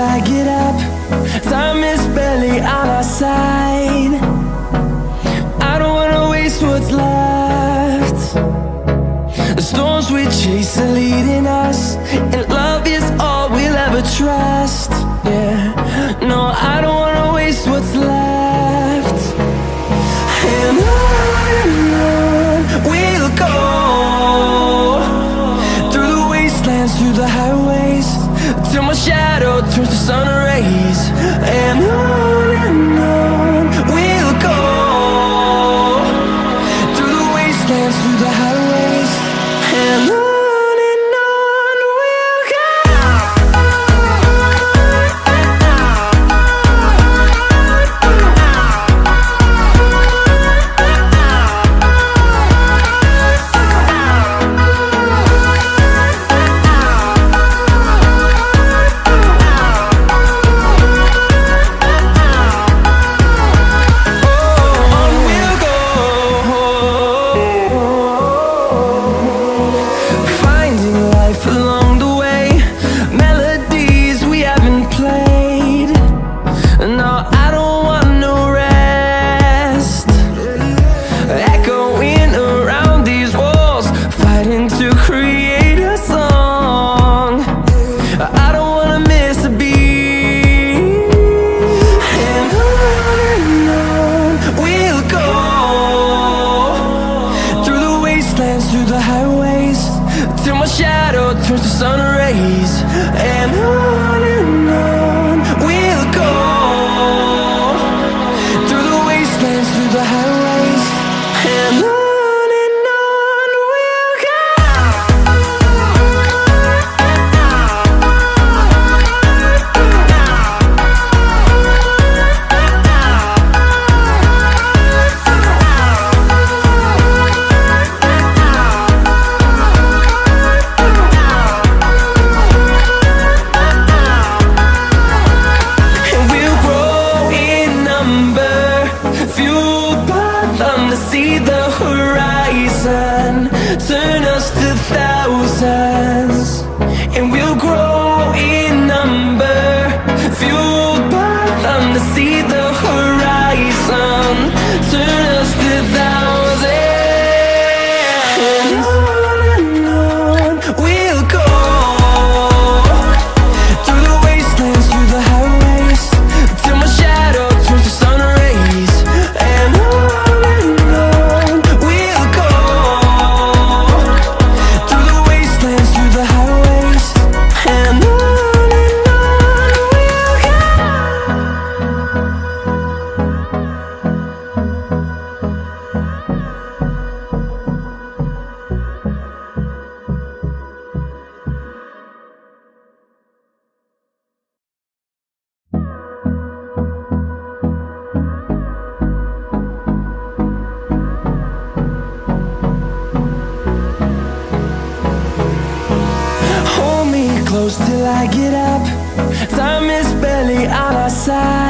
I get up. Time is barely on our side. I don't wanna waste what's left. The storms we chase are leading us, and love is all we'll ever trust. Yeah, no, I don't wanna waste what's left. And on we'll go, through the wastelands, through the highways, till my shadow turns to sun rays. And on we'll go, through the wastelands, through the highways, and on we'll go. Through the highways, till my shadow turns to sun rays. And on we'll go, through the wastelands, through the highways, and on. See the horizon turn us to thousands, and we'll grow in number, fueled by them. To see the horizon turn us to thousands, and on we'll go, through the wastelands, through the highways, till my shadow turns to sun rays. And close till I get up. Time is barely on our side.